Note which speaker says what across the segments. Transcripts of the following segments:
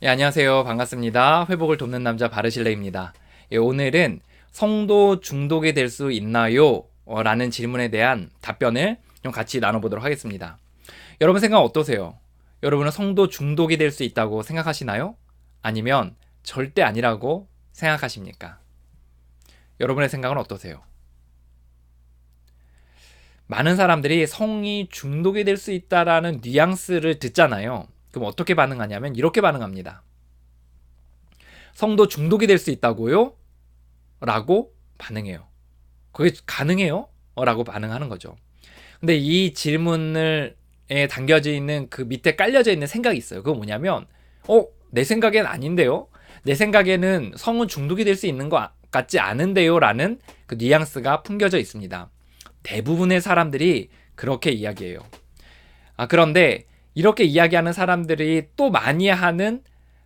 Speaker 1: 예, 안녕하세요. 반갑습니다. 회복을 돕는 남자 바르실레입니다. 예, 오늘은 성도 중독이 될 수 있나요? 라는 질문에 대한 답변을 좀 같이 나눠보도록 하겠습니다. 여러분 생각 어떠세요? 여러분은 성도 중독이 될 수 있다고 생각하시나요? 아니면 절대 아니라고 생각하십니까? 여러분의 생각은 어떠세요? 많은 사람들이 성이 중독이 될 수 있다라는 뉘앙스를 듣잖아요. 그럼 어떻게 반응하냐면 이렇게 반응합니다. 성도 중독이 될 수 있다고요? 라고 반응해요. 그게 가능해요? 라고 반응하는 거죠. 근데 이 질문을 에 담겨져 있는 그 밑에 깔려져 있는 생각이 있어요. 그거 뭐냐면 내 생각엔 아닌데요? 내 생각에는 성은 중독이 될 수 있는 것 같지 않은데요? 라는 그 뉘앙스가 풍겨져 있습니다. 대부분의 사람들이 그렇게 이야기해요. 그런데 이렇게 이야기하는 사람들이 또 많이 하는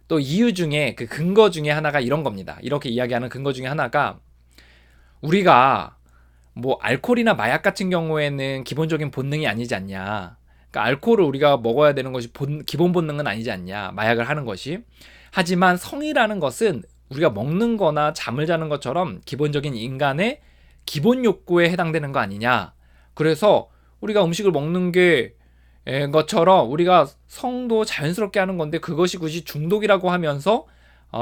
Speaker 1: 또 이유 중에 그 근거 중에 하나가 이런 겁니다. 이렇게 이야기하는 근거 중에 하나가 우리가 뭐 알코올이나 마약 같은 경우에는 기본적인 본능이 아니지 않냐. 그러니까 알코올을 우리가 먹어야 되는 것이 기본 본능은 아니지 않냐. 마약을 하는 것이. 하지만 성이라는 것은 우리가 먹는 거나 잠을 자는 것처럼 기본적인 인간의 기본 욕구에 해당되는 거 아니냐. 그래서 우리가 음식을 먹는 게 것처럼 우리가 성도 자연스럽게 하는 건데 그것이 굳이 중독이라고 하면서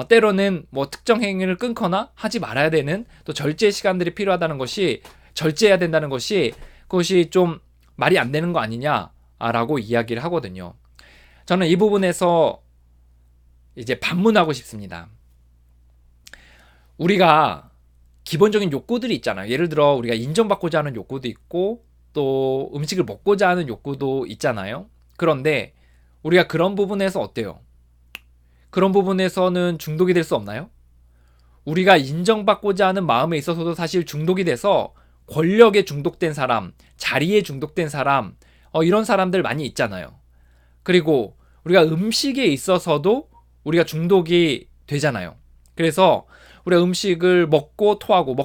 Speaker 1: 때로는 뭐 특정 행위를 끊거나 하지 말아야 되는 또 절제 시간들이 필요하다는 것이 절제해야 된다는 것이 그것이 좀 말이 안 되는 거 아니냐라고 이야기를 하거든요. 저는 이 부분에서 이제 반문하고 싶습니다. 우리가 기본적인 욕구들이 있잖아요. 예를 들어 우리가 인정받고자 하는 욕구도 있고 또 음식을 먹고자 하는 욕구도 있잖아요. 그런데 우리가 그런 부분에서 어때요? 그런 부분에서는 중독이 될 수 없나요? 우리가 인정받고자 하는 마음에 있어서도 사실 중독이 돼서 권력에 중독된 사람, 자리에 중독된 사람, 이런 사람들 많이 있잖아요. 그리고 우리가 음식에 있어서도 우리가 중독이 되잖아요. 그래서 우리가 음식을 먹고 토하고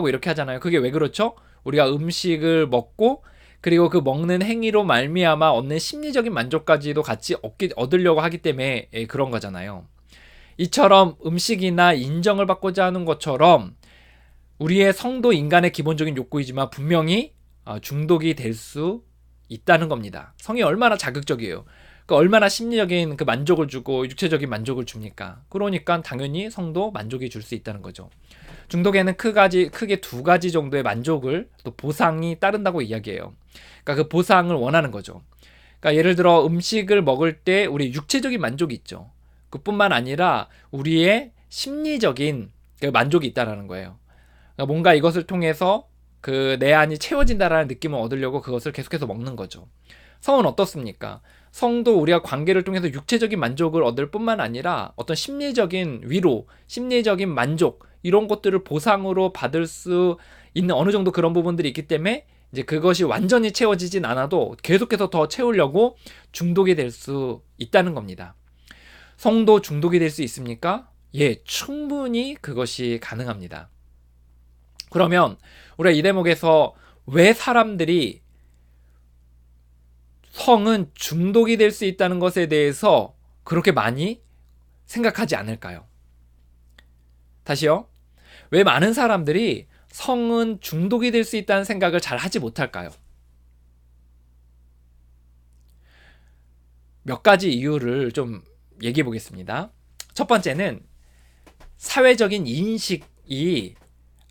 Speaker 1: 이렇게 하잖아요. 그게 왜 그렇죠? 우리가 음식을 먹고 그리고 그 먹는 행위로 말미암아 얻는 심리적인 만족까지도 같이 얻으려고 하기 때문에 그런 거잖아요. 이처럼 음식이나 인정을 받고자 하는 것처럼 우리의 성도 인간의 기본적인 욕구이지만 분명히 중독이 될 수 있다는 겁니다. 성이 얼마나 자극적이에요. 그러니까 얼마나 심리적인 그 만족을 주고 육체적인 만족을 줍니까? 그러니까 당연히 성도 만족이 줄 수 있다는 거죠. 중독에는 크게 두 가지 정도의 만족을 또 보상이 따른다고 이야기해요. 그러니까 그 보상을 원하는 거죠. 그러니까 예를 들어 음식을 먹을 때 우리 육체적인 만족이 있죠. 그뿐만 아니라 우리의 심리적인 그 만족이 있다라는 거예요. 그러니까 뭔가 이것을 통해서 그 내 안이 채워진다라는 느낌을 얻으려고 그것을 계속해서 먹는 거죠. 성은 어떻습니까? 성도 우리가 관계를 통해서 육체적인 만족을 얻을 뿐만 아니라 어떤 심리적인 위로, 심리적인 만족 이런 것들을 보상으로 받을 수 있는 어느 정도 그런 부분들이 있기 때문에 이제 그것이 완전히 채워지진 않아도 계속해서 더 채우려고 중독이 될 수 있다는 겁니다. 성도 중독이 될 수 있습니까? 예, 충분히 그것이 가능합니다. 그러면 우리가 이 대목에서 왜 사람들이 성은 중독이 될 수 있다는 것에 대해서 그렇게 많이 생각하지 않을까요? 다시요. 왜 많은 사람들이 성은 중독이 될 수 있다는 생각을 잘 하지 못할까요? 몇 가지 이유를 좀 얘기해 보겠습니다. 첫 번째는 사회적인 인식이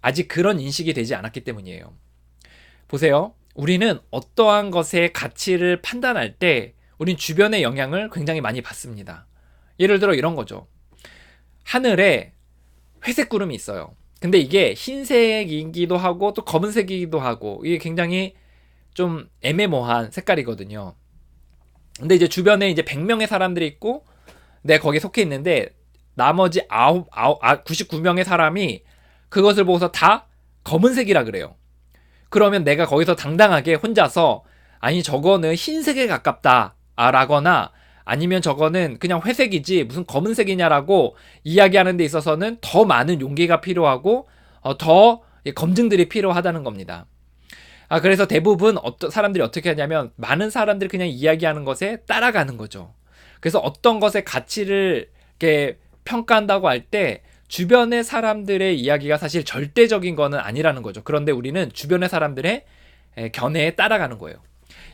Speaker 1: 아직 그런 인식이 되지 않았기 때문이에요. 보세요. 우리는 어떠한 것의 가치를 판단할 때 우린 주변의 영향을 굉장히 많이 받습니다. 예를 들어 이런 거죠. 하늘에 회색 구름이 있어요. 근데 이게 흰색이기도 하고 또 검은색이기도 하고 이게 굉장히 좀 애매모호한 색깔이거든요. 근데 이제 주변에 이제 100명의 사람들이 있고 내가 거기에 속해 있는데 나머지 99명의 사람이 그것을 보고서 다 검은색이라 그래요. 그러면 내가 거기서 당당하게 혼자서 아니 저거는 흰색에 가깝다 라거나 아니면 저거는 그냥 회색이지 무슨 검은색이냐라고 이야기하는 데 있어서는 더 많은 용기가 필요하고 더 검증들이 필요하다는 겁니다. 그래서 대부분 사람들이 어떻게 하냐면 많은 사람들이 그냥 이야기하는 것에 따라가는 거죠. 그래서 어떤 것의 가치를 이렇게 평가한다고 할 때 주변의 사람들의 이야기가 사실 절대적인 거는 아니라는 거죠. 그런데 우리는 주변의 사람들의 견해에 따라가는 거예요.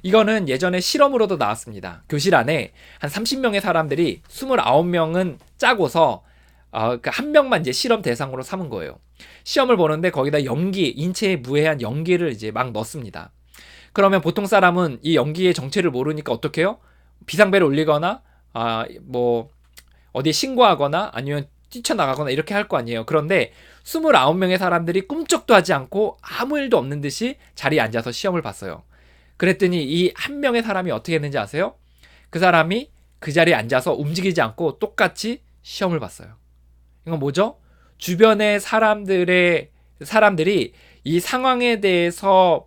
Speaker 1: 이거는 예전에 실험으로도 나왔습니다. 교실 안에 한 30명의 사람들이 29명은 짜고서 한 명만 이제 실험 대상으로 삼은 거예요. 시험을 보는데 거기다 연기, 인체에 무해한 연기를 이제 막 넣습니다. 그러면 보통 사람은 이 연기의 정체를 모르니까 어떻게 해요? 비상벨을 울리거나 뭐 어디에 신고하거나 아니면 뛰쳐나가거나 이렇게 할 거 아니에요. 그런데 29명의 사람들이 꿈쩍도 하지 않고 아무 일도 없는 듯이 자리에 앉아서 시험을 봤어요. 그랬더니 이 한 명의 사람이 어떻게 했는지 아세요? 그 사람이 그 자리에 앉아서 움직이지 않고 똑같이 시험을 봤어요. 이건 뭐죠? 주변의 사람들이 이 상황에 대해서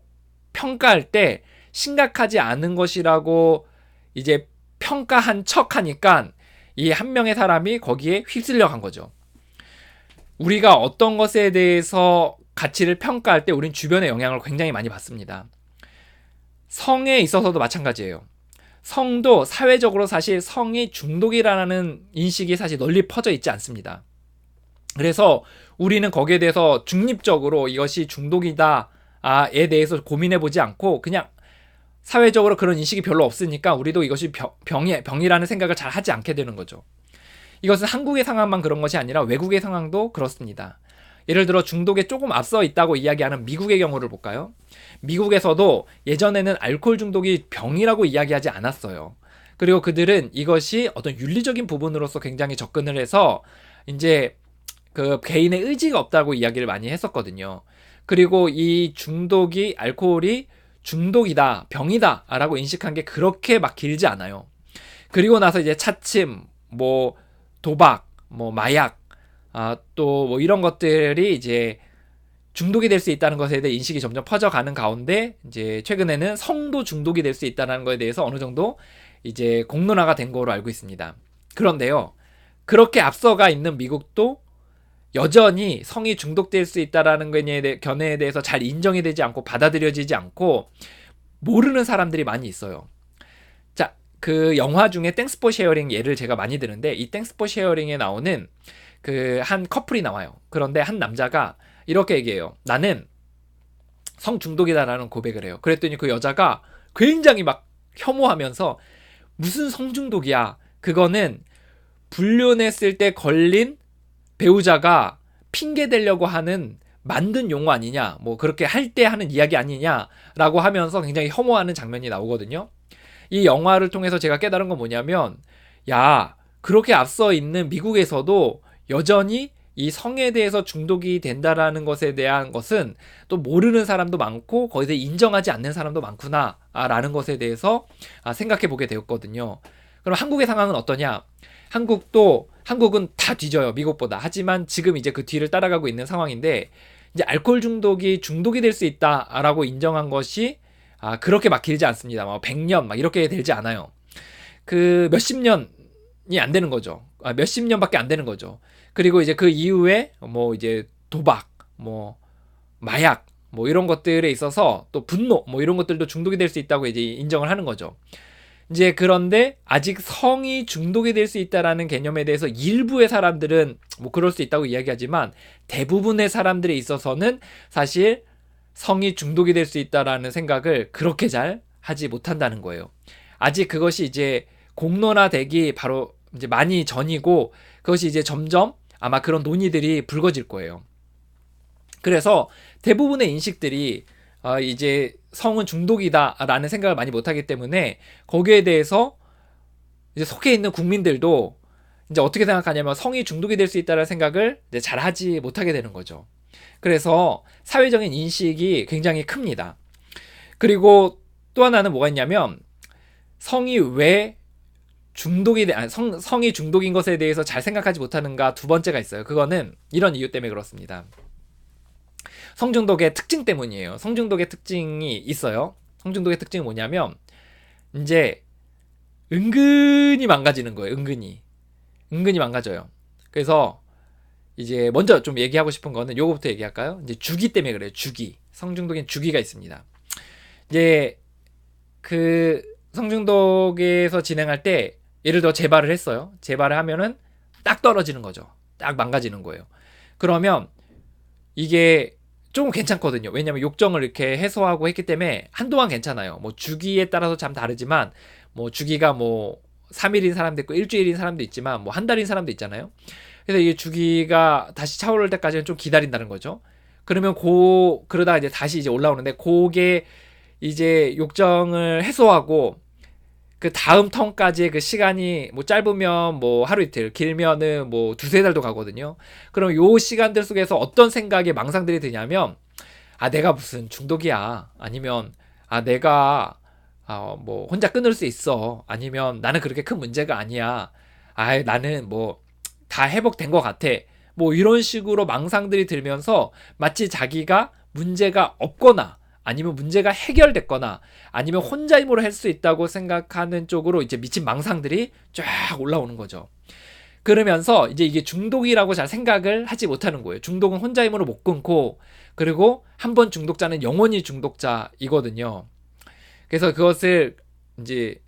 Speaker 1: 평가할 때 심각하지 않은 것이라고 이제 평가한 척 하니까 이 한 명의 사람이 거기에 휩쓸려 간 거죠. 우리가 어떤 것에 대해서 가치를 평가할 때 우린 주변의 영향을 굉장히 많이 받습니다. 성에 있어서도 마찬가지예요. 성도 사회적으로 사실 성이 중독이라는 인식이 사실 널리 퍼져 있지 않습니다. 그래서 우리는 거기에 대해서 중립적으로 이것이 중독이다에 대해서 고민해보지 않고 그냥 사회적으로 그런 인식이 별로 없으니까 우리도 이것이 병이라는 생각을 잘 하지 않게 되는 거죠. 이것은 한국의 상황만 그런 것이 아니라 외국의 상황도 그렇습니다. 예를 들어 중독에 조금 앞서 있다고 이야기하는 미국의 경우를 볼까요? 미국에서도 예전에는 알코올 중독이 병이라고 이야기하지 않았어요. 그리고 그들은 이것이 어떤 윤리적인 부분으로서 굉장히 접근을 해서 이제 그 개인의 의지가 없다고 이야기를 많이 했었거든요. 그리고 이 중독이 알코올이 중독이다, 병이다 라고 인식한 게 그렇게 막 길지 않아요. 그리고 나서 이제 차침, 뭐 도박, 뭐 마약, 또 뭐 이런 것들이 이제 중독이 될 수 있다는 것에 대해 인식이 점점 퍼져가는 가운데 이제 최근에는 성도 중독이 될 수 있다는 것에 대해서 어느 정도 이제 공론화가 된 거로 알고 있습니다. 그런데요, 그렇게 앞서가 있는 미국도 여전히 성이 중독될 수 있다라는 견해에 대해서 잘 인정이 되지 않고 받아들여지지 않고 모르는 사람들이 많이 있어요. 자, 그 영화 중에 땡스 포 쉐어링 예를 제가 많이 드는데 이 땡스 포 쉐어링에 나오는 그 한 커플이 나와요. 그런데 한 남자가 이렇게 얘기해요. 나는 성 중독이다라는 고백을 해요. 그랬더니 그 여자가 굉장히 막 혐오하면서 무슨 성 중독이야. 그거는 불륜했을 때 걸린 배우자가 핑계 대려고 하는 만든 용어 아니냐, 뭐 그렇게 할 때 하는 이야기 아니냐라고 하면서 굉장히 혐오하는 장면이 나오거든요. 이 영화를 통해서 제가 깨달은 건 뭐냐면, 야, 그렇게 앞서 있는 미국에서도 여전히 이 성에 대해서 중독이 된다라는 것에 대한 것은 또 모르는 사람도 많고 거기서 인정하지 않는 사람도 많구나 라는 것에 대해서 생각해 보게 되었거든요. 그럼 한국의 상황은 어떠냐? 한국은 다 뒤져요, 미국보다. 하지만 지금 이제 그 뒤를 따라가고 있는 상황인데, 이제 알코올 중독이 될 수 있다라고 인정한 것이 그렇게 막 길지 않습니다. 막 100년 막 이렇게 되지 않아요. 그 몇십 년이 안 되는 거죠. 몇십 년밖에 안 되는 거죠. 그리고 이제 그 이후에 뭐 이제 도박, 뭐 마약, 뭐 이런 것들에 있어서 또 분노, 뭐 이런 것들도 중독이 될 수 있다고 이제 인정을 하는 거죠. 이제 그런데 아직 성이 중독이 될 수 있다라는 개념에 대해서 일부의 사람들은 뭐 그럴 수 있다고 이야기하지만 대부분의 사람들에 있어서는 사실 성이 중독이 될 수 있다라는 생각을 그렇게 잘 하지 못한다는 거예요. 아직 그것이 이제 공론화되기 바로 이제 많이 전이고 그것이 이제 점점 아마 그런 논의들이 불거질 거예요. 그래서 대부분의 인식들이 이제 성은 중독이다라는 생각을 많이 못하기 때문에 거기에 대해서 이제 속해 있는 국민들도 이제 어떻게 생각하냐면 성이 중독이 될 수 있다는 생각을 이제 잘 하지 못하게 되는 거죠. 그래서 사회적인 인식이 굉장히 큽니다. 그리고 또 하나는 뭐가 있냐면 성이 왜 성이 중독인 것에 대해서 잘 생각하지 못하는가 두 번째가 있어요. 그거는 이런 이유 때문에 그렇습니다. 성중독의 특징 때문이에요. 성중독의 특징이 있어요. 성중독의 특징이 뭐냐면 이제 은근히 망가지는 거예요. 은근히 망가져요. 그래서 이제 먼저 좀 얘기하고 싶은 거는 요거부터 얘기할까요? 이제 주기 때문에 그래요. 주기. 성중독엔 주기가 있습니다. 이제 그 성중독에서 진행할 때 예를 들어 재발을 했어요. 재발을 하면은 딱 떨어지는 거죠. 딱 망가지는 거예요. 그러면 이게 조금 괜찮거든요. 왜냐면 욕정을 이렇게 해소하고 했기 때문에 한동안 괜찮아요. 뭐 주기에 따라서 참 다르지만 뭐 주기가 뭐 3일인 사람도 있고 일주일인 사람도 있지만 뭐 한 달인 사람도 있잖아요. 그래서 이게 주기가 다시 차오를 때까지는 좀 기다린다는 거죠. 그러면 그러다가 이제 다시 이제 올라오는데 그게 이제 욕정을 해소하고 그 다음 턴까지의 그 시간이 뭐 짧으면 뭐 하루 이틀, 길면은 뭐 두세 달도 가거든요. 그럼 요 시간들 속에서 어떤 생각이 망상들이 드냐면, 아, 내가 무슨 중독이야. 아니면, 아, 내가, 뭐, 혼자 끊을 수 있어. 아니면 나는 그렇게 큰 문제가 아니야. 아, 나는 뭐, 다 회복된 것 같아. 뭐, 이런 식으로 망상들이 들면서 마치 자기가 문제가 없거나, 아니면 문제가 해결됐거나 아니면 혼자 힘으로 할 수 있다고 생각하는 쪽으로 이제 미친 망상들이 쫙 올라오는 거죠. 그러면서 이제 이게 중독이라고 잘 생각을 하지 못하는 거예요. 중독은 혼자 힘으로 못 끊고 그리고 한 번 중독자는 영원히 중독자이거든요. 그래서 그것을 이제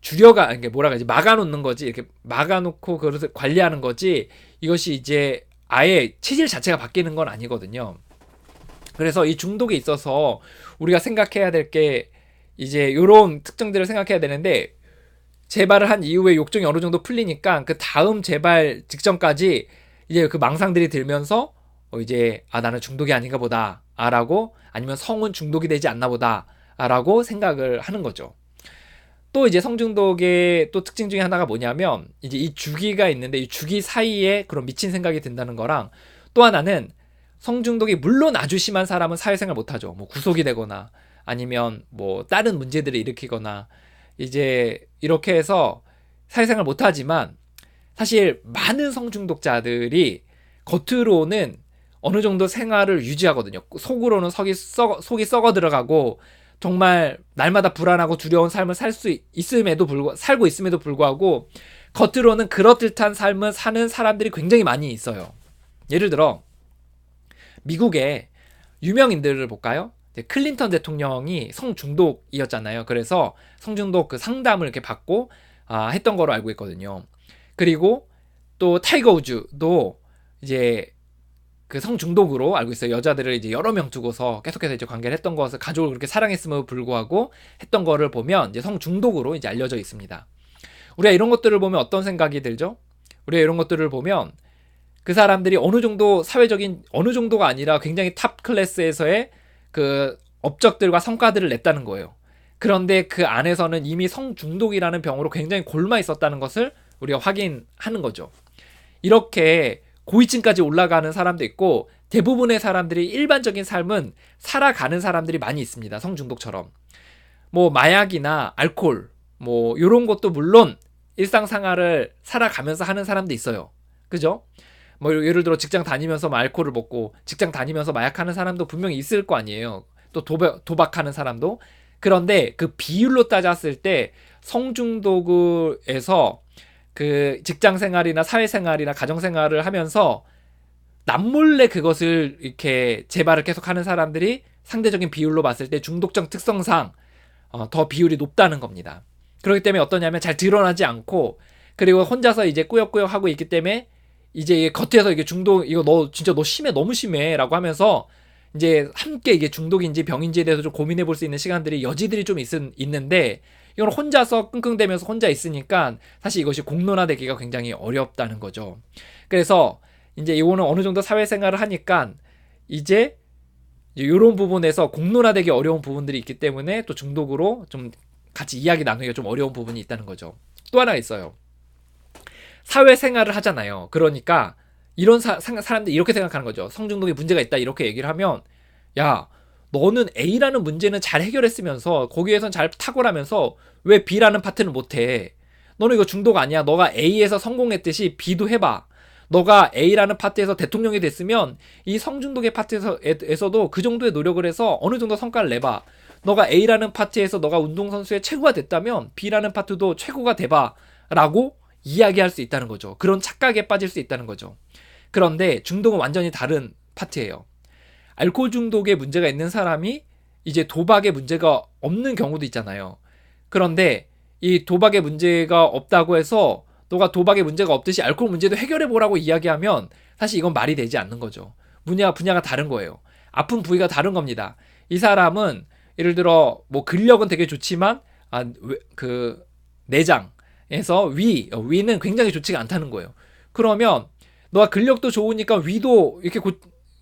Speaker 1: 줄여가 이게 뭐라 그러지 막아놓는 거지 이렇게 막아놓고 그것을 관리하는 거지 이것이 이제 아예 체질 자체가 바뀌는 건 아니거든요. 그래서 이 중독에 있어서 우리가 생각해야 될 게 이제 이런 특징들을 생각해야 되는데 재발을 한 이후에 욕정이 어느 정도 풀리니까 그 다음 재발 직전까지 이제 그 망상들이 들면서 이제 아 나는 중독이 아닌가 보다 라고 아니면 성은 중독이 되지 않나 보다 라고 생각을 하는 거죠. 또 이제 성중독의 또 특징 중에 하나가 뭐냐면 이제 이 주기가 있는데 이 주기 사이에 그런 미친 생각이 든다는 거랑 또 하나는 성중독이 물론 아주 심한 사람은 사회생활 못하죠. 뭐 구속이 되거나 아니면 뭐 다른 문제들을 일으키거나 이제 이렇게 해서 사회생활 못하지만 사실 많은 성중독자들이 겉으로는 어느 정도 생활을 유지하거든요. 속으로는 속이 썩어 들어가고 정말 날마다 불안하고 두려운 삶을 살고 있음에도 불구하고 겉으로는 그렇듯한 삶을 사는 사람들이 굉장히 많이 있어요. 예를 들어 미국의 유명인들을 볼까요? 클린턴 대통령이 성중독이었잖아요. 그래서 성중독 그 상담을 이렇게 받고 했던 거로 알고 있거든요. 그리고 또 타이거 우즈도 이제 그 성중독으로 알고 있어요. 여자들을 이제 여러 명 두고서 계속해서 이제 관계를 했던 것을 가족을 그렇게 사랑했음에도 불구하고 했던 거를 보면 이제 성중독으로 이제 알려져 있습니다. 우리가 이런 것들을 보면 어떤 생각이 들죠? 우리가 이런 것들을 보면 그 사람들이 어느 정도 사회적인 어느 정도가 아니라 굉장히 탑 클래스에서의 그 업적들과 성과들을 냈다는 거예요. 그런데 그 안에서는 이미 성중독이라는 병으로 굉장히 골마 있었다는 것을 우리가 확인하는 거죠. 이렇게 고위층까지 올라가는 사람도 있고 대부분의 사람들이 일반적인 삶은 살아가는 사람들이 많이 있습니다. 성중독처럼. 뭐 마약이나 알코올 뭐 이런 것도 물론 일상생활을 살아가면서 하는 사람도 있어요. 그죠? 뭐 예를 들어 직장 다니면서 알코올을 먹고 직장 다니면서 마약하는 사람도 분명히 있을 거 아니에요. 또 도박하는 사람도. 그런데 그 비율로 따졌을 때 성중독에서 그 직장 생활이나 사회 생활이나 가정 생활을 하면서 남몰래 그것을 이렇게 재발을 계속하는 사람들이 상대적인 비율로 봤을 때 중독적 특성상 더 비율이 높다는 겁니다. 그렇기 때문에 어떠냐면 잘 드러나지 않고 그리고 혼자서 이제 꾸역꾸역 하고 있기 때문에 이제 겉에서 이게 중독 이거 너 진짜 너 심해 너무 심해라고 하면서 이제 함께 이게 중독인지 병인지에 대해서 좀 고민해 볼 수 있는 시간들이 여지들이 좀 있는데 이건 혼자서 끙끙대면서 혼자 있으니까 사실 이것이 공론화되기가 굉장히 어렵다는 거죠. 그래서 이제 이거는 어느 정도 사회생활을 하니까 이제 이런 부분에서 공론화되기 어려운 부분들이 있기 때문에 또 중독으로 좀 같이 이야기 나누기가 좀 어려운 부분이 있다는 거죠. 또 하나 있어요. 사회생활을 하잖아요. 그러니까 이런 사람들이 이렇게 생각하는 거죠. 성중독에 문제가 있다 이렇게 얘기를 하면 야 너는 A라는 문제는 잘 해결했으면서 거기에선 잘 탁월하면서 왜 B라는 파트는 못해? 너는 이거 중독 아니야. 너가 A에서 성공했듯이 B도 해봐. 너가 A라는 파트에서 대통령이 됐으면 이 성중독의 파트에서도 그 정도의 노력을 해서 어느 정도 성과를 내봐. 너가 A라는 파트에서 너가 운동선수의 최고가 됐다면 B라는 파트도 최고가 돼봐. 라고 이야기할 수 있다는 거죠. 그런 착각에 빠질 수 있다는 거죠. 그런데 중독은 완전히 다른 파트예요. 알코올 중독에 문제가 있는 사람이 이제 도박에 문제가 없는 경우도 있잖아요. 그런데 이 도박에 문제가 없다고 해서 너가 도박에 문제가 없듯이 알코올 문제도 해결해보라고 이야기하면 사실 이건 말이 되지 않는 거죠. 분야가 다른 거예요. 아픈 부위가 다른 겁니다. 이 사람은 예를 들어 뭐 근력은 되게 좋지만 그 내장에서 위는 굉장히 좋지가 않다는 거예요. 그러면 너가 근력도 좋으니까 위도 이렇게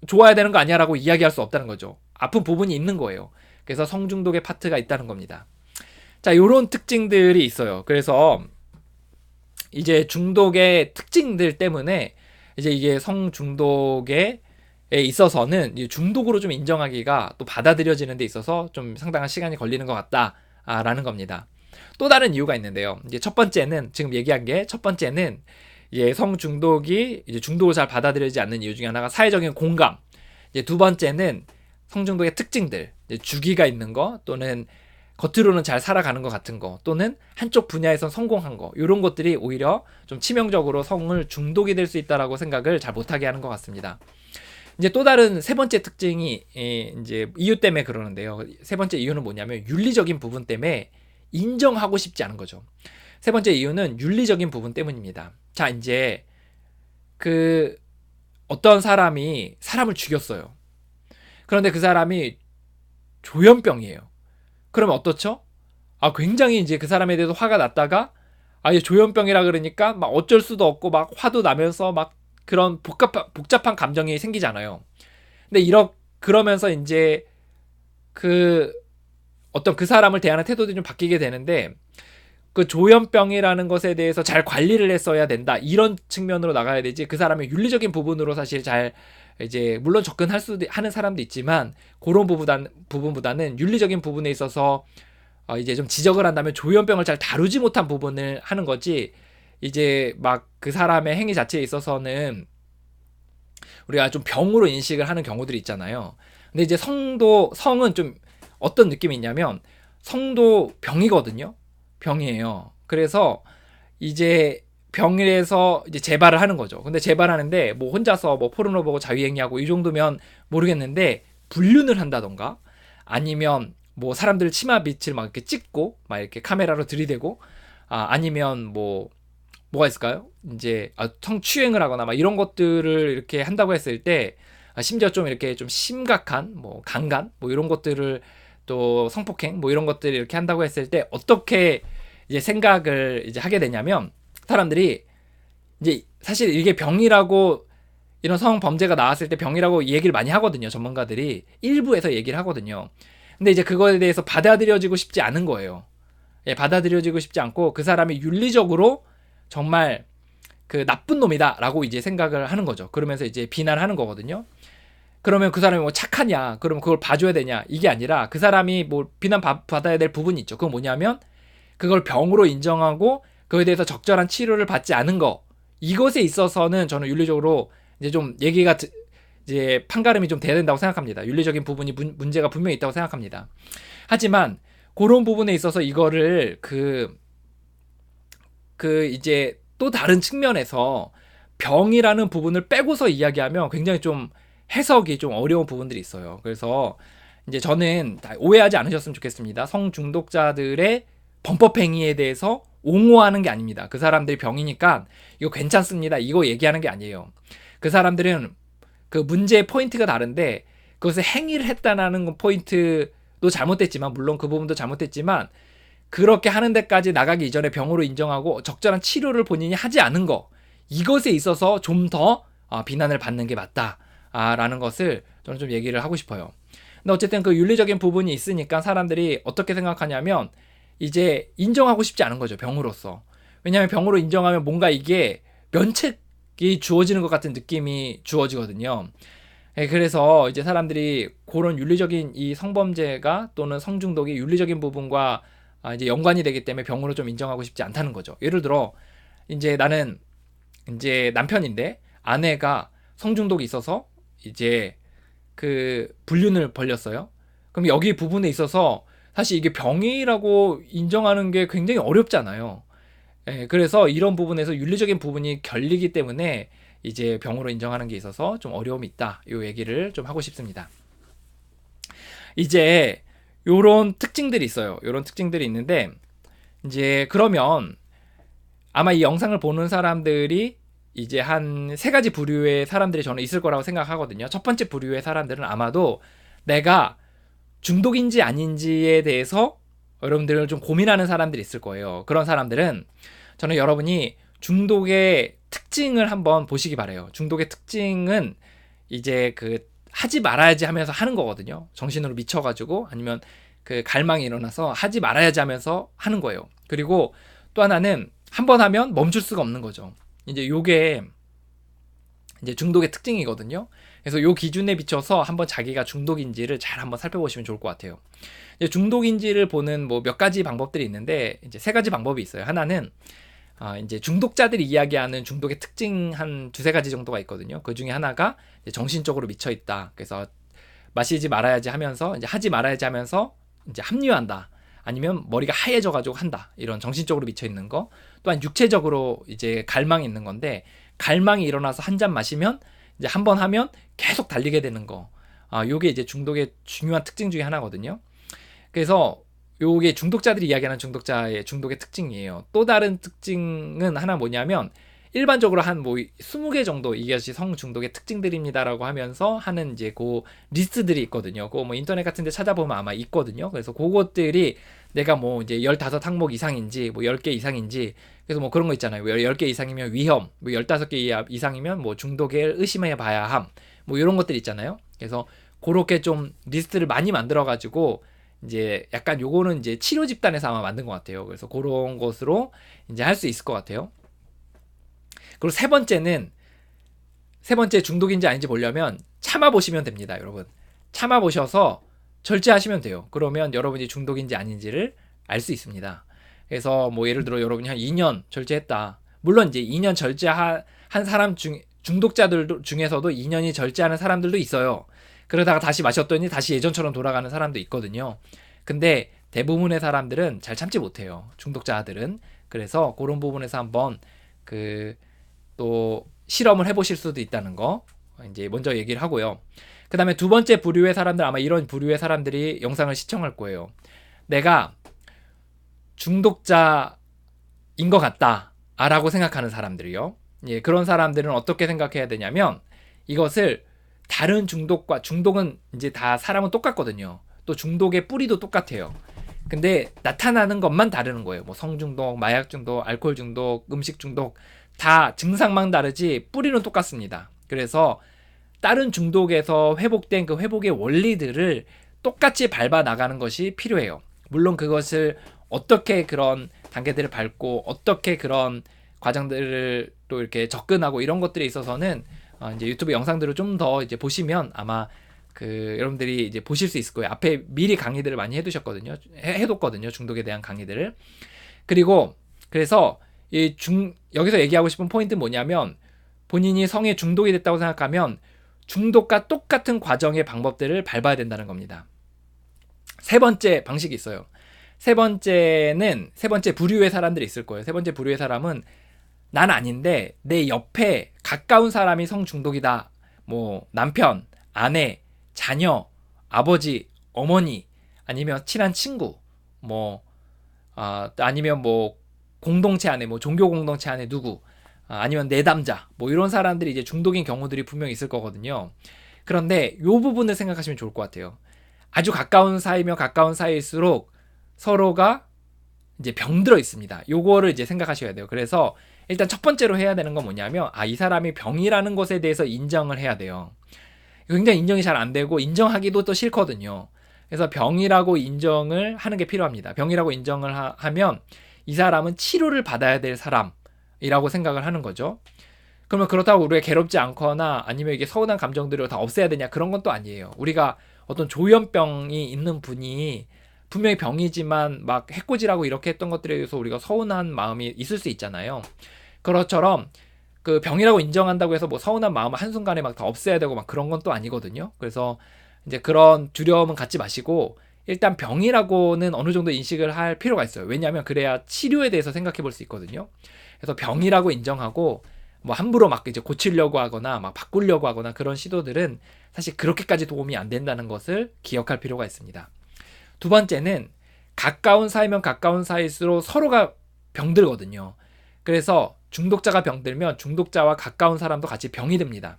Speaker 1: 좋아야 되는 거 아니야? 라고 이야기할 수 없다는 거죠. 아픈 부분이 있는 거예요. 그래서 성중독의 파트가 있다는 겁니다. 자, 요런 특징들이 있어요. 그래서 이제 중독의 특징들 때문에 이제 이게 성중독에 있어서는 중독으로 좀 인정하기가 또 받아들여지는 데 있어서 좀 상당한 시간이 걸리는 것 같다라는 겁니다. 또 다른 이유가 있는데요. 이제 첫 번째는 지금 얘기한 게 첫 번째는 성중독이 이제 중독을 잘 받아들여지지 않는 이유 중에 하나가 사회적인 공감. 이제 두 번째는 성중독의 특징들, 주기가 있는 거 또는 겉으로는 잘 살아가는 것 같은 거 또는 한쪽 분야에서 성공한 거 이런 것들이 오히려 좀 치명적으로 성을 중독이 될 수 있다라고 생각을 잘 못하게 하는 것 같습니다. 이제 또 다른 세 번째 특징이 이제 이유 때문에 그러는데요. 세 번째 이유는 뭐냐면 윤리적인 부분 때문에 인정하고 싶지 않은 거죠. 세 번째 이유는 윤리적인 부분 때문입니다. 자, 이제 어떤 사람이 사람을 죽였어요. 그런데 그 사람이 조현병이에요. 그러면 어떻죠? 굉장히 이제 그 사람에 대해서 화가 났다가 이게 조현병이라 그러니까 막 어쩔 수도 없고 막 화도 나면서 막 그런 복잡한 감정이 생기잖아요. 근데 그러면서 이제 어떤 그 사람을 대하는 태도도 좀 바뀌게 되는데 그 조현병이라는 것에 대해서 잘 관리를 했어야 된다. 이런 측면으로 나가야 되지. 그 사람의 윤리적인 부분으로 사실 잘 이제 물론 하는 사람도 있지만 그런 부분보다는 윤리적인 부분에 있어서 이제 좀 지적을 한다면 조현병을 잘 다루지 못한 부분을 하는 거지. 이제 막 그 사람의 행위 자체에 있어서는 우리가 좀 병으로 인식을 하는 경우들이 있잖아요. 근데 이제 성은 좀 어떤 느낌이 있냐면 성도 병이거든요. 병이에요. 그래서 이제 병이라서 이제 재발을 하는 거죠. 근데 재발하는데 뭐 혼자서 뭐 포르노 보고 자유행위하고 이 정도면 모르겠는데 불륜을 한다던가 아니면 뭐 사람들 치마 밑을 막 이렇게 찍고 막 이렇게 카메라로 들이대고 아니면 뭐가 있을까요? 이제 성추행을 하거나 막 이런 것들을 이렇게 한다고 했을 때 심지어 좀 이렇게 좀 심각한 뭐 강간 뭐 이런 것들을 또 성폭행 뭐 이런 것들을 이렇게 한다고 했을 때 어떻게 이제 생각을 이제 하게 되냐면 사람들이 이제 사실 이게 병이라고 이런 성범죄가 나왔을 때 병이라고 얘기를 많이 하거든요. 전문가들이 일부에서 얘기를 하거든요. 근데 이제 그거에 대해서 받아들여지고 싶지 않은 거예요. 받아들여지고 싶지 않고 그 사람이 윤리적으로 정말 그 나쁜 놈이다라고 이제 생각을 하는 거죠. 그러면서 이제 비난하는 거거든요. 그러면 그 사람이 뭐 착하냐? 그러면 그걸 봐줘야 되냐? 이게 아니라 그 사람이 뭐 비난받아야 될 부분이 있죠. 그건 뭐냐면 그걸 병으로 인정하고 그거에 대해서 적절한 치료를 받지 않은 거. 이것에 있어서는 저는 윤리적으로 이제 좀 얘기가 이제 판가름이 좀 돼야 된다고 생각합니다. 윤리적인 부분이 문제가 분명히 있다고 생각합니다. 하지만 그런 부분에 있어서 이거를 이제 또 다른 측면에서 병이라는 부분을 빼고서 이야기하면 굉장히 좀 해석이 좀 어려운 부분들이 있어요. 그래서 이제 저는 다 오해하지 않으셨으면 좋겠습니다. 성중독자들의 범법행위에 대해서 옹호하는 게 아닙니다. 그 사람들이 병이니까 이거 괜찮습니다. 이거 얘기하는 게 아니에요. 그 사람들은 그 문제의 포인트가 다른데 그것을 행위를 했다는 포인트도 잘못됐지만 물론 그 부분도 잘못됐지만 그렇게 하는 데까지 나가기 이전에 병으로 인정하고 적절한 치료를 본인이 하지 않은 거 이것에 있어서 좀 더 비난을 받는 게 맞다라는 것을 저는 좀 얘기를 하고 싶어요. 근데 어쨌든 그 윤리적인 부분이 있으니까 사람들이 어떻게 생각하냐면 이제 인정하고 싶지 않은 거죠. 병으로서. 왜냐하면 병으로 인정하면 뭔가 이게 면책이 주어지는 것 같은 느낌이 주어지거든요. 그래서 이제 사람들이 그런 윤리적인 이 성범죄가 또는 성중독이 윤리적인 부분과 이제 연관이 되기 때문에 병으로 좀 인정하고 싶지 않다는 거죠. 예를 들어 이제 나는 이제 남편인데 아내가 성중독이 있어서 이제 그 불륜을 벌였어요. 그럼 여기 부분에 있어서 사실 이게 병이라고 인정하는 게 굉장히 어렵잖아요. 그래서 이런 부분에서 윤리적인 부분이 결리기 때문에 이제 병으로 인정하는 게 있어서 좀 어려움이 있다. 이 얘기를 좀 하고 싶습니다. 이제 요런 특징들이 있어요. 요런 특징들이 있는데 이제 그러면 아마 이 영상을 보는 사람들이 이제 한 세 가지 부류의 사람들이 저는 있을 거라고 생각하거든요. 첫 번째 부류의 사람들은 아마도 내가 중독인지 아닌지에 대해서 여러분들을 좀 고민하는 사람들이 있을 거예요. 그런 사람들은 저는 여러분이 중독의 특징을 한번 보시기 바래요. 중독의 특징은 이제 그 하지 말아야지 하면서 하는 거거든요. 정신으로 미쳐가지고 아니면 그 갈망이 일어나서 하지 말아야지 하면서 하는 거예요. 그리고 또 하나는 한번 하면 멈출 수가 없는 거죠. 이제 요게 이제 중독의 특징이거든요. 그래서 요 기준에 비춰서 한번 자기가 중독인지를 잘 한번 살펴보시면 좋을 것 같아요. 이제 중독인지를 보는 뭐 몇 가지 방법들이 있는데 이제 세 가지 방법이 있어요. 하나는 이제 중독자들이 이야기하는 중독의 특징 한 두세 가지 정도가 있거든요. 그 중에 하나가 이제 정신적으로 미쳐 있다. 그래서 마시지 말아야지 하면서 이제 하지 말아야지 하면서 이제 합리화한다. 아니면 머리가 하얘져가지고 한다. 이런 정신적으로 미쳐 있는 거. 또한 육체적으로 이제 갈망이 있는 건데 갈망이 일어나서 한 잔 마시면 이제 한 번 하면 계속 달리게 되는 거. 요게 이제 중독의 중요한 특징 중에 하나거든요. 그래서 요게 중독자들이 이야기하는 중독자의 중독의 특징이에요. 또 다른 특징은 하나 뭐냐면 일반적으로 한 뭐 20개 정도 이것이 성중독의 특징들입니다라고 하면서 하는 이제 그 리스트들이 있거든요. 그거 뭐 인터넷 같은 데 찾아보면 아마 있거든요. 그래서 그것들이 내가 뭐 이제 15항목 이상인지 뭐 10개 이상인지 그래서 뭐 그런 거 있잖아요. 10개 이상이면 위험, 뭐 15개 이상이면 뭐 중독을 의심해 봐야 함. 뭐 이런 것들 있잖아요. 그래서 그렇게 좀 리스트를 많이 만들어 가지고 이제 약간 요거는 이제 치료 집단에서 아마 만든 것 같아요. 그래서 그런 것으로 이제 할 수 있을 것 같아요. 그리고 세 번째 중독인지 아닌지 보려면 참아보시면 됩니다, 여러분. 참아보셔서 절제하시면 돼요. 그러면 여러분이 중독인지 아닌지를 알 수 있습니다. 그래서 뭐 예를 들어 여러분이 한 2년 절제했다. 물론 이제 2년 절제한 사람 중독자들 중에서도 2년이 절제하는 사람들도 있어요. 그러다가 다시 마셨더니 다시 예전처럼 돌아가는 사람도 있거든요. 근데 대부분의 사람들은 잘 참지 못해요. 중독자들은. 그래서 그런 부분에서 한번 또 실험을 해보실 수도 있다는 거 이제 먼저 얘기를 하고요. 그 다음에 두 번째 부류의 사람들, 아마 이런 부류의 사람들이 영상을 시청할 거예요. 내가 중독자인 것 같다 라고 생각하는 사람들이요. 예, 그런 사람들은 어떻게 생각해야 되냐면 이것을 다른 중독은 이제 다 사람은 똑같거든요. 또 중독의 뿌리도 똑같아요. 근데 나타나는 것만 다르는 거예요. 뭐 성중독, 마약 중독, 알코올 중독, 음식 중독 다 증상만 다르지 뿌리는 똑같습니다. 그래서 다른 중독에서 회복된 그 회복의 원리들을 똑같이 밟아 나가는 것이 필요해요. 물론 그것을 어떻게 그런 단계들을 밟고 어떻게 그런 과정들을 또 이렇게 접근하고 이런 것들에 있어서는 이제 유튜브 영상들을 좀 더 이제 보시면 아마 여러분들이 이제 보실 수 있을 거예요. 앞에 미리 강의들을 많이 해두셨거든요. 해뒀거든요. 중독에 대한 강의들을. 그리고 그래서 여기서 얘기하고 싶은 포인트는 뭐냐면 본인이 성에 중독이 됐다고 생각하면 중독과 똑같은 과정의 방법들을 밟아야 된다는 겁니다. 세 번째 방식이 있어요. 세 번째 부류의 사람들이 있을 거예요. 세 번째 부류의 사람은 난 아닌데 내 옆에 가까운 사람이 성중독이다. 뭐 남편, 아내, 자녀, 아버지, 어머니, 아니면 친한 친구, 아니면 뭐 공동체 안에 뭐 종교 공동체 안에 누구, 아니면 내담자, 뭐 이런 사람들이 이제 중독인 경우들이 분명히 있을 거거든요. 그런데 요 부분을 생각하시면 좋을 것 같아요. 아주 가까운 사이면 가까운 사이일수록 서로가 이제 병들어 있습니다. 요거를 이제 생각하셔야 돼요. 그래서 일단 첫 번째로 해야 되는 건 뭐냐면 이 사람이 병이라는 것에 대해서 인정을 해야 돼요. 굉장히 인정이 잘 안 되고 인정하기도 또 싫거든요. 그래서 병이라고 인정을 하는 게 필요합니다. 병이라고 인정을 하면 이 사람은 치료를 받아야 될 사람이라고 생각을 하는 거죠. 그러면 그렇다고 우리가 괴롭지 않거나 아니면 이게 서운한 감정들을 다 없애야 되냐, 그런 건 또 아니에요. 우리가 어떤 조현병이 있는 분이 분명히 병이지만 막 해코지라고 이렇게 했던 것들에 대해서 우리가 서운한 마음이 있을 수 있잖아요. 그것처럼 그 병이라고 인정한다고 해서 뭐 서운한 마음을 한순간에 막 다 없애야 되고 막 그런 건 또 아니거든요. 그래서 이제 그런 두려움은 갖지 마시고 일단 병이라고는 어느 정도 인식을 할 필요가 있어요. 왜냐하면 그래야 치료에 대해서 생각해 볼 수 있거든요. 그래서 병이라고 인정하고 뭐 함부로 막 이제 고치려고 하거나 막 바꾸려고 하거나 그런 시도들은 사실 그렇게까지 도움이 안 된다는 것을 기억할 필요가 있습니다. 두 번째는 가까운 사이면 가까운 사이일수록 서로가 병들거든요. 그래서 중독자가 병들면 중독자와 가까운 사람도 같이 병이 듭니다.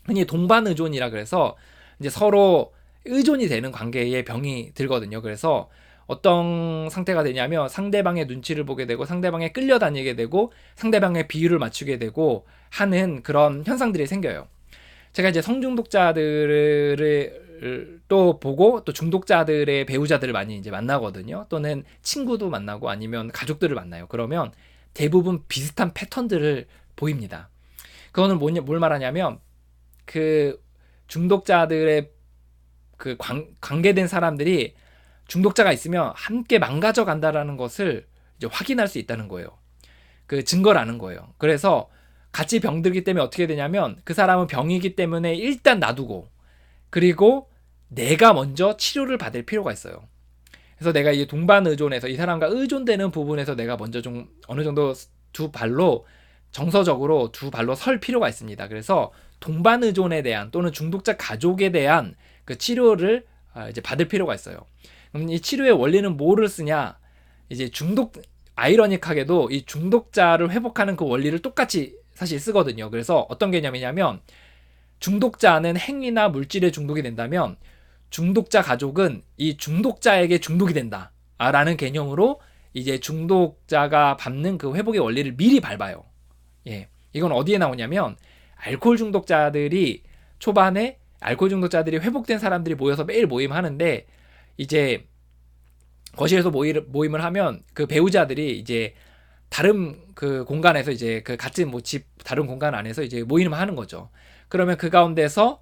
Speaker 1: 흔히 동반의존이라 그래서 이제 서로 의존이 되는 관계에 병이 들거든요. 그래서 어떤 상태가 되냐면 상대방의 눈치를 보게 되고 상대방에 끌려다니게 되고 상대방의 비율을 맞추게 되고 하는 그런 현상들이 생겨요. 제가 이제 성중독자들을 또 보고 또 중독자들의 배우자들을 많이 이제 만나거든요. 또는 친구도 만나고 아니면 가족들을 만나요. 그러면 대부분 비슷한 패턴들을 보입니다. 그거는 뭘 말하냐면 그 중독자들의 그 관계된 사람들이 중독자가 있으면 함께 망가져 간다라는 것을 이제 확인할 수 있다는 거예요. 그 증거라는 거예요. 그래서 같이 병들기 때문에 어떻게 되냐면 그 사람은 병이기 때문에 일단 놔두고 그리고 내가 먼저 치료를 받을 필요가 있어요. 그래서 내가 이 동반 의존에서 이 사람과 의존되는 부분에서 내가 먼저 좀 어느 정도 정서적으로 두 발로 설 필요가 있습니다. 그래서 동반 의존에 대한 또는 중독자 가족에 대한 그 치료를 이제 받을 필요가 있어요. 그럼 이 치료의 원리는 뭐를 쓰냐? 이제 아이러니하게도 이 중독자를 회복하는 그 원리를 똑같이 사실 쓰거든요. 그래서 어떤 개념이냐면 중독자는 행위나 물질에 중독이 된다면 중독자 가족은 이 중독자에게 중독이 된다. 라는 개념으로 이제 중독자가 밟는 그 회복의 원리를 미리 밟아요. 예. 이건 어디에 나오냐면 알코올 중독자들이 초반에 알코올 중독자들이 회복된 사람들이 모여서 매일 모임하는데 이제 거실에서 모임을 하면 그 배우자들이 이제 다른 그 공간에서 이제 그 같은 뭐 집 다른 공간 안에서 이제 모임을 하는 거죠. 그러면 그 가운데서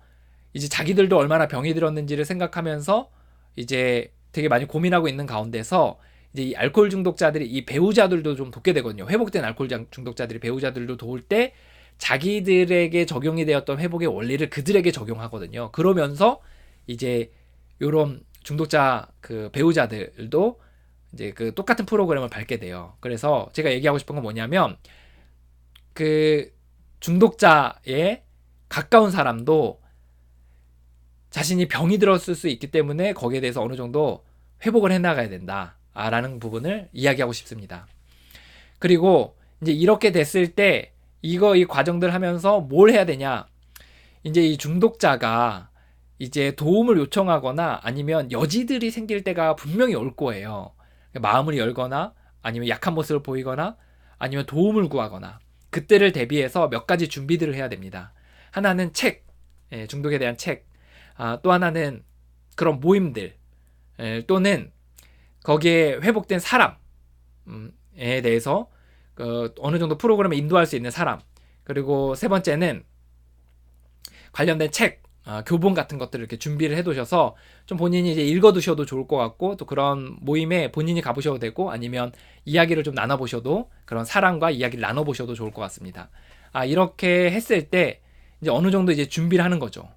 Speaker 1: 이제 자기들도 얼마나 병이 들었는지를 생각하면서 이제 되게 많이 고민하고 있는 가운데서 이제 이 알코올 중독자들이 이 배우자들도 좀 돕게 되거든요. 회복된 알코올 중독자들이 배우자들도 도울 때 자기들에게 적용이 되었던 회복의 원리를 그들에게 적용하거든요. 그러면서 이제 요런 중독자 그 배우자들도 이제 그 똑같은 프로그램을 밟게 돼요. 그래서 제가 얘기하고 싶은 건 뭐냐면 그 중독자의 가까운 사람도 자신이 병이 들었을 수 있기 때문에 거기에 대해서 어느 정도 회복을 해나가야 된다라는 부분을 이야기하고 싶습니다. 그리고 이제 이렇게 됐을 때 이 과정들 하면서 뭘 해야 되냐? 이제 이 중독자가 이제 도움을 요청하거나 아니면 여지들이 생길 때가 분명히 올 거예요. 마음을 열거나 아니면 약한 모습을 보이거나 아니면 도움을 구하거나 그때를 대비해서 몇 가지 준비들을 해야 됩니다. 하나는 책, 중독에 대한 책, 또 하나는 그런 모임들, 또는 거기에 회복된 사람에 대해서 어느 정도 프로그램을 인도할 수 있는 사람, 그리고 세 번째는 관련된 책, 교본 같은 것들을 이렇게 준비를 해두셔서 좀 본인이 이제 읽어두셔도 좋을 것 같고 또 그런 모임에 본인이 가보셔도 되고 아니면 이야기를 좀 나눠보셔도 그런 사람과 이야기를 나눠보셔도 좋을 것 같습니다. 이렇게 했을 때 이제 어느 정도 이제 준비를 하는 거죠.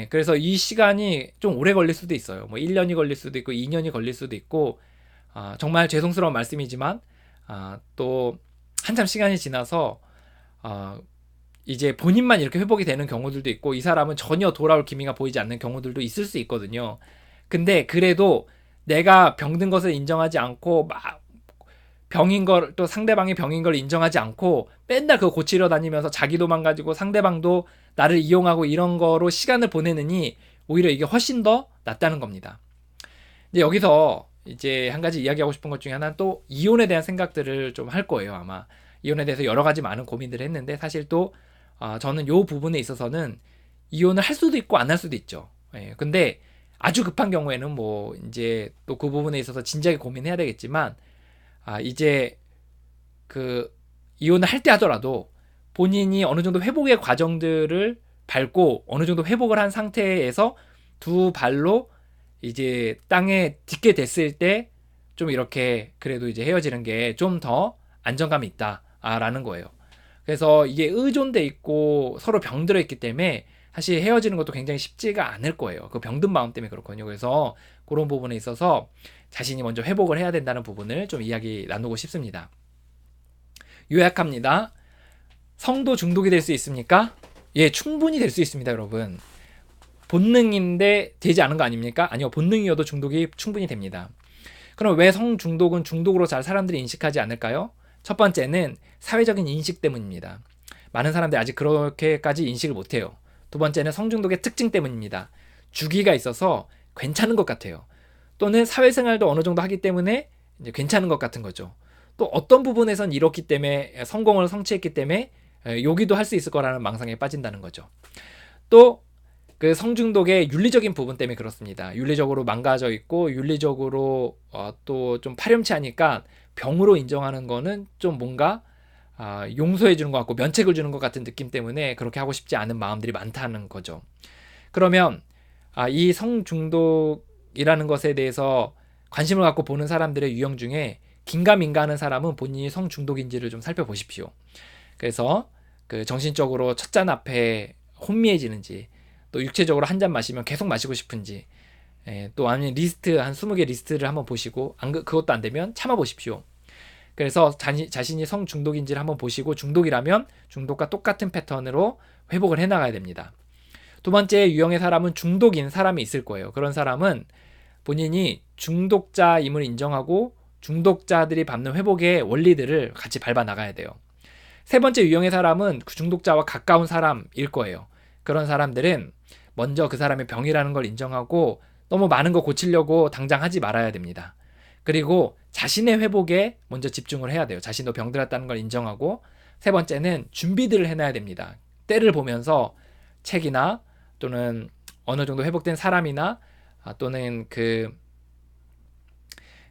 Speaker 1: 그래서 이 시간이 좀 오래 걸릴 수도 있어요. 뭐 1년이 걸릴 수도 있고 2년이 걸릴 수도 있고 정말 죄송스러운 말씀이지만 또 한참 시간이 지나서 이제 본인만 이렇게 회복이 되는 경우들도 있고 이 사람은 전혀 돌아올 기미가 보이지 않는 경우들도 있을 수 있거든요. 근데 그래도 내가 병든 것을 인정하지 않고 막 병인 걸 또 상대방이 병인 걸 인정하지 않고 맨날 그거 고치러 다니면서 자기도 망가지고 상대방도 나를 이용하고 이런 거로 시간을 보내느니 오히려 이게 훨씬 더 낫다는 겁니다. 이제 여기서 이제 한 가지 이야기하고 싶은 것 중에 하나는 또 이혼에 대한 생각들을 좀 할 거예요. 아마 이혼에 대해서 여러 가지 많은 고민들을 했는데 사실 또 저는 요 부분에 있어서는 이혼을 할 수도 있고 안 할 수도 있죠. 근데 아주 급한 경우에는 뭐 이제 또 그 부분에 있어서 진지하게 고민해야 되겠지만 이제 그 이혼을 할 때 하더라도 본인이 어느 정도 회복의 과정들을 밟고 어느 정도 회복을 한 상태에서 두 발로 이제 땅에 딛게 됐을 때 좀 이렇게 그래도 이제 헤어지는 게 좀 더 안정감이 있다라는 거예요. 그래서 이게 의존돼 있고 서로 병들어 있기 때문에 사실 헤어지는 것도 굉장히 쉽지가 않을 거예요. 그 병든 마음 때문에 그렇거든요. 그래서 그런 부분에 있어서 자신이 먼저 회복을 해야 된다는 부분을 좀 이야기 나누고 싶습니다. 요약합니다. 성도 중독이 될 수 있습니까? 예, 충분히 될 수 있습니다, 여러분. 본능인데 되지 않은 거 아닙니까? 아니요, 본능이어도 중독이 충분히 됩니다. 그럼 왜 성 중독은 중독으로 잘 사람들이 인식하지 않을까요? 첫 번째는 사회적인 인식 때문입니다. 많은 사람들이 아직 그렇게까지 인식을 못해요. 두 번째는 성중독의 특징 때문입니다. 주기가 있어서 괜찮은 것 같아요. 또는 사회생활도 어느 정도 하기 때문에 이제 괜찮은 것 같은 거죠. 또 어떤 부분에선 이렇기 때문에 성공을 성취했기 때문에 여기도 할 수 있을 거라는 망상에 빠진다는 거죠. 또 그 성중독의 윤리적인 부분 때문에 그렇습니다. 윤리적으로 망가져 있고 윤리적으로 또 좀 파렴치하니까 병으로 인정하는 거는 좀 뭔가 용서해 주는 것 같고 면책을 주는 것 같은 느낌 때문에 그렇게 하고 싶지 않은 마음들이 많다는 거죠. 그러면 이 성중독이라는 것에 대해서 관심을 갖고 보는 사람들의 유형 중에 긴가민가하는 사람은 본인이 성중독인지를 좀 살펴보십시오. 그래서 그 정신적으로 첫 잔 앞에 혼미해지는지, 또 육체적으로 한 잔 마시면 계속 마시고 싶은지, 또 아니면 리스트 한 20개 리스트를 한번 보시고 그것도 안 되면 참아 보십시오. 그래서 자신이 성중독인지를 한번 보시고 중독이라면 중독과 똑같은 패턴으로 회복을 해나가야 됩니다. 두 번째 유형의 사람은 중독인 사람이 있을 거예요. 그런 사람은 본인이 중독자임을 인정하고 중독자들이 밟는 회복의 원리들을 같이 밟아 나가야 돼요. 세 번째 유형의 사람은 그 중독자와 가까운 사람일 거예요. 그런 사람들은 먼저 그 사람의 병이라는 걸 인정하고 너무 많은 거 고치려고 당장 하지 말아야 됩니다. 그리고 자신의 회복에 먼저 집중을 해야 돼요. 자신도 병들었다는 걸 인정하고, 세 번째는 준비들을 해놔야 됩니다. 때를 보면서 책이나 또는 어느 정도 회복된 사람이나 또는 그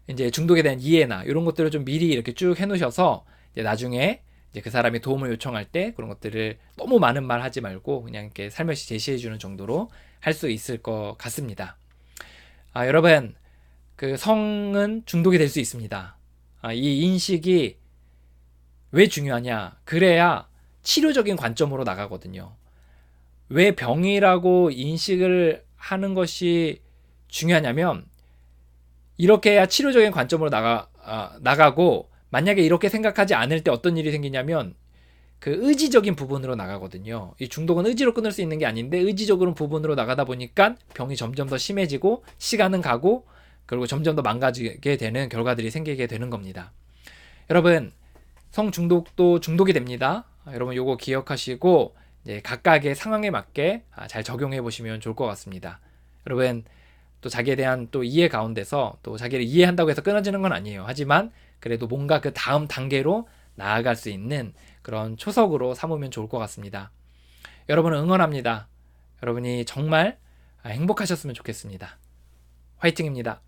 Speaker 1: 이제 중독에 대한 이해나 이런 것들을 좀 미리 이렇게 쭉 해놓으셔서 이제 나중에 이제 그 사람이 도움을 요청할 때 그런 것들을 너무 많은 말 하지 말고 그냥 이렇게 살며시 제시해 주는 정도로 할 수 있을 것 같습니다. 여러분, 그 성은 중독이 될 수 있습니다. 이 인식이 왜 중요하냐? 그래야 치료적인 관점으로 나가거든요. 왜 병이라고 인식을 하는 것이 중요하냐면, 이렇게 해야 치료적인 관점으로 나가고, 만약에 이렇게 생각하지 않을 때 어떤 일이 생기냐면 그 의지적인 부분으로 나가거든요. 이 중독은 의지로 끊을 수 있는 게 아닌데 의지적으로 부분으로 나가다 보니까 병이 점점 더 심해지고 시간은 가고 그리고 점점 더 망가지게 되는 결과들이 생기게 되는 겁니다. 여러분, 성중독도 중독이 됩니다. 여러분 요거 기억하시고 이제 각각의 상황에 맞게 잘 적용해 보시면 좋을 것 같습니다. 여러분, 또 자기에 대한 또 이해 가운데서 또 자기를 이해한다고 해서 끊어지는 건 아니에요. 하지만 그래도 뭔가 그 다음 단계로 나아갈 수 있는 그런 초석으로 삼으면 좋을 것 같습니다. 여러분을 응원합니다. 여러분이 정말 행복하셨으면 좋겠습니다. 화이팅입니다.